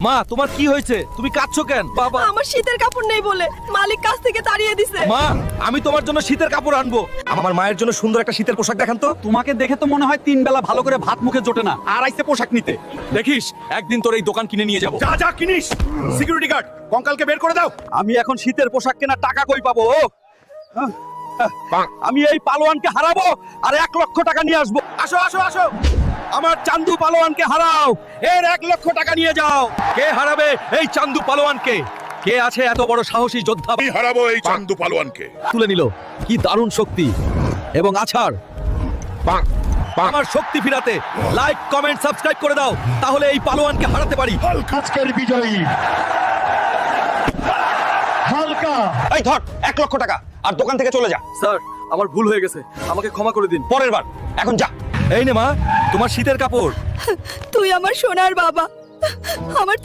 মা তোমার কি হয়েছে? তুমি কাঁদছো কেন? বাবা আমার শীতের কাপড় নেই বলে মালিক কাছ থেকে তাড়িয়ে দিছে। মা আমি তোমার জন্য শীতের কাপড় আনবো। আমার মায়ের জন্য সুন্দর একটা শীতের পোশাক দেখান তো। তোমাকে দেখে তো মনে হয় 3 বেলা ভালো করে ভাত মুখে জোটে না আর আইছে পোশাক নিতে। দেখিস একদিন তোর এই দোকান কিনে নিয়ে যাবো। যা যা কিনিস। সিকিউরিটি গার্ড কঙ্কালকে বের করে দাও। আমি এখন শীতের পোশাক কেনার টাকা কই পাবো? আমি এই পালোয়ানকে হারাবো আর 1 লক্ষ টাকা নিয়ে আসবো। আসো আসো আসো। আমার চান্দু পালোয়ানকে হারাও, এর 1 লক্ষ টাকা নিয়ে যাও। কে হারাবে এই চান্দু পালোয়ানকে? কে আছে এত বড় সাহসী যোদ্ধা? আমি হারাবো এই চান্দু পালোয়ানকে। তুলে নিল, কি দারুণ শক্তি এবং আছাড়। আমার শক্তি ফিরাতে লাইক কমেন্ট সাবস্ক্রাইব করে দাও, তাহলে এই পালোয়ানকে হারাতে পারি। আজকের বিজয়ী হালকা। এই ধর 1 লক্ষ টাকা আর দোকান থেকে চলে যা। স্যার আমার ভুল হয়ে গেছে, আমাকে ক্ষমা করে দিন। পরের বার, এখন যা। এই নে মা তোমার শীতের কাপড়। তুই আমার সোনার বাবা, আমার